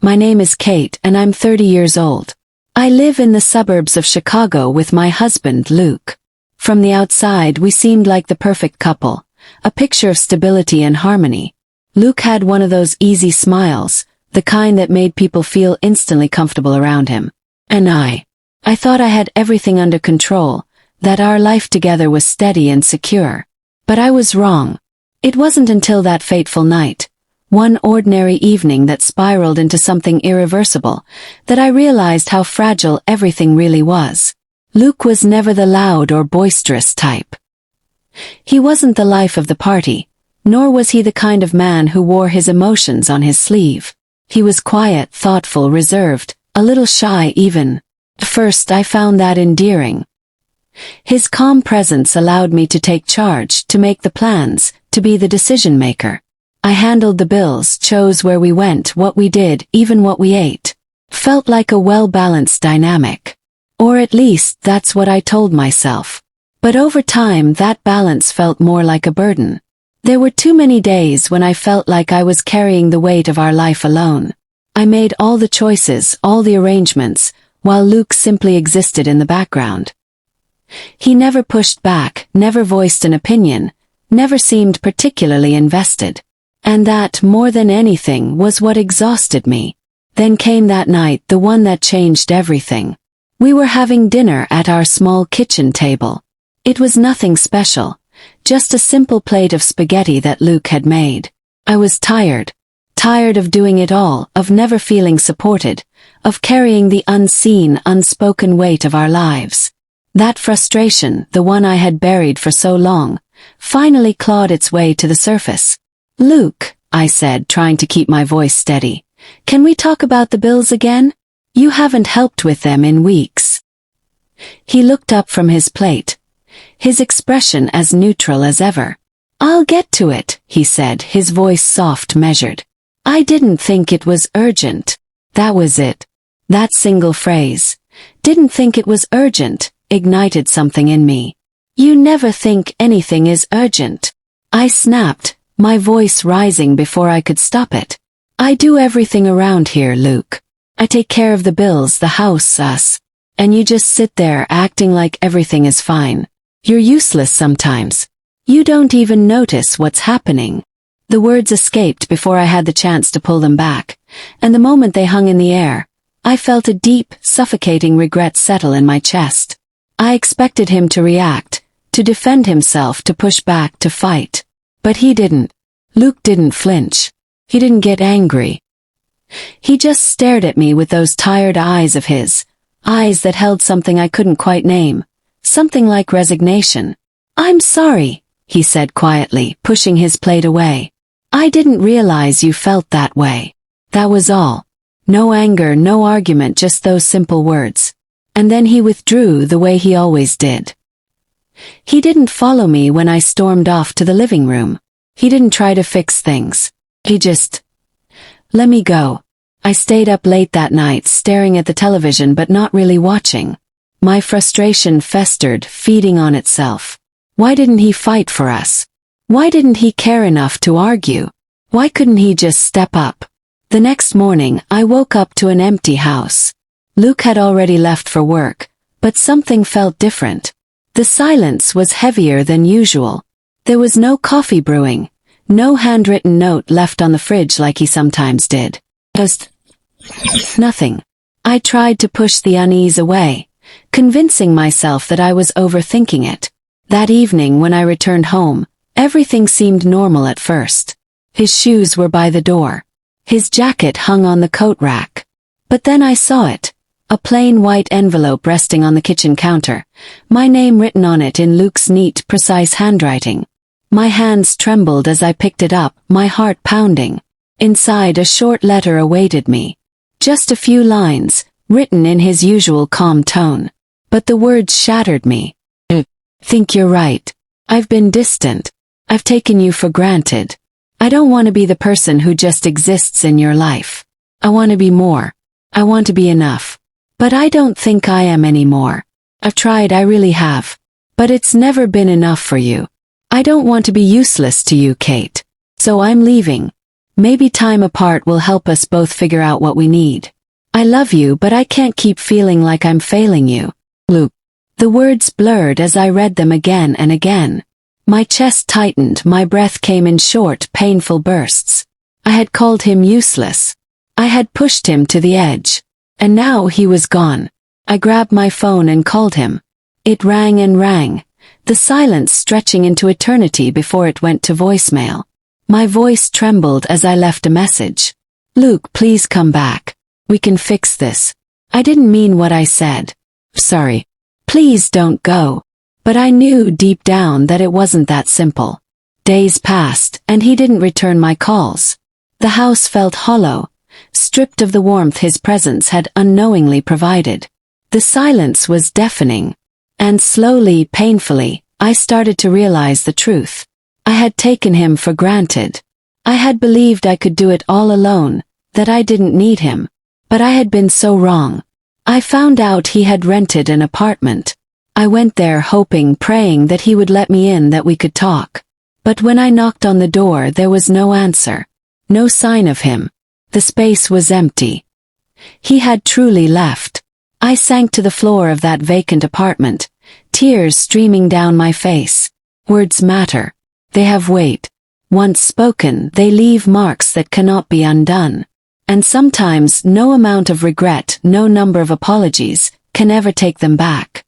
My name is Kate and I'm 30 years old. I live in the suburbs of Chicago with my husband, Luke. From the outside we seemed like the perfect couple, a picture of stability and harmony. Luke had one of those easy smiles, the kind that made people feel instantly comfortable around him. And I thought I had everything under control, that our life together was steady and secure. But I was wrong. It wasn't until that fateful night, one ordinary evening that spiraled into something irreversible, that I realized how fragile everything really was. Luke was never the loud or boisterous type. He wasn't the life of the party, nor was he the kind of man who wore his emotions on his sleeve. He was quiet, thoughtful, reserved, a little shy even. At first I found that endearing. His calm presence allowed me to take charge, to make the plans, to be the decision-maker. I handled the bills, chose where we went, what we did, even what we ate. Felt like a well-balanced dynamic. Or at least that's what I told myself. But over time that balance felt more like a burden. There were too many days when I felt like I was carrying the weight of our life alone. I made all the choices, all the arrangements, while Luke simply existed in the background. He never pushed back, never voiced an opinion, never seemed particularly invested. And that, more than anything, was what exhausted me. Then came that night, the one that changed everything. We were having dinner at our small kitchen table. It was nothing special, just a simple plate of spaghetti that Luke had made. I was tired of doing it all, of never feeling supported, of carrying the unseen, unspoken weight of our lives. That frustration, the one I had buried for so long, finally clawed its way to the surface. "Luke," I said, trying to keep my voice steady, "can we talk about the bills again? You haven't helped with them in weeks." He looked up from his plate, his expression as neutral as ever. "I'll get to it," he said, his voice soft, measured. "I didn't think it was urgent." That was it. That single phrase, "didn't think it was urgent," ignited something in me. "You never think anything is urgent," I snapped, my voice rising before I could stop it. "I do everything around here, Luke. I take care of the bills, the house, us. And you just sit there acting like everything is fine. You're useless sometimes. You don't even notice what's happening." The words escaped before I had the chance to pull them back, and the moment they hung in the air, I felt a deep, suffocating regret settle in my chest. I expected him to react, to defend himself, to push back, to fight. But he didn't. Luke didn't flinch. He didn't get angry. He just stared at me with those tired eyes of his, eyes that held something I couldn't quite name, something like resignation. "I'm sorry," he said quietly, pushing his plate away. "I didn't realize you felt that way." That was all. No anger, no argument, just those simple words. And then he withdrew the way he always did. He didn't follow me when I stormed off to the living room. He didn't try to fix things. He just let me go. I stayed up late that night, staring at the television but not really watching. My frustration festered, feeding on itself. Why didn't he fight for us? Why didn't he care enough to argue? Why couldn't he just step up? The next morning, I woke up to an empty house. Luke had already left for work, but something felt different. The silence was heavier than usual. There was no coffee brewing, no handwritten note left on the fridge like he sometimes did. Just nothing. I tried to push the unease away, convincing myself that I was overthinking it. That evening when I returned home, everything seemed normal at first. His shoes were by the door. His jacket hung on the coat rack. But then I saw it. A plain white envelope resting on the kitchen counter, my name written on it in Luke's neat, precise handwriting. My hands trembled as I picked it up, my heart pounding. Inside, a short letter awaited me. Just a few lines, written in his usual calm tone. But the words shattered me. "I think you're right. I've been distant. I've taken you for granted. I don't want to be the person who just exists in your life. I want to be more. I want to be enough. But I don't think I am anymore. I've tried, I really have. But it's never been enough for you. I don't want to be useless to you, Kate. So I'm leaving. Maybe time apart will help us both figure out what we need. I love you, but I can't keep feeling like I'm failing you. Luke. The words blurred as I read them again and again. My chest tightened, my breath came in short, painful bursts. I had called him useless. I had pushed him to the edge. And now he was gone. I grabbed my phone and called him. It rang and rang, the silence stretching into eternity before it went to voicemail. My voice trembled as I left a message. Luke, please come back. We can fix this. I didn't mean what I said. Sorry. Please don't go. But I knew deep down that it wasn't that simple. Days passed, and he didn't return my calls. The house felt hollow, stripped of the warmth his presence had unknowingly provided. The silence was deafening. And slowly, painfully, I started to realize the truth. I had taken him for granted. I had believed I could do it all alone, that I didn't need him. But I had been so wrong. I found out he had rented an apartment. I went there hoping, praying that he would let me in, that we could talk. But when I knocked on the door, there was no answer. No sign of him. The space was empty. He had truly left. I sank to the floor of that vacant apartment, tears streaming down my face. Words matter. They have weight. Once spoken, they leave marks that cannot be undone. And sometimes no amount of regret, no number of apologies, can ever take them back.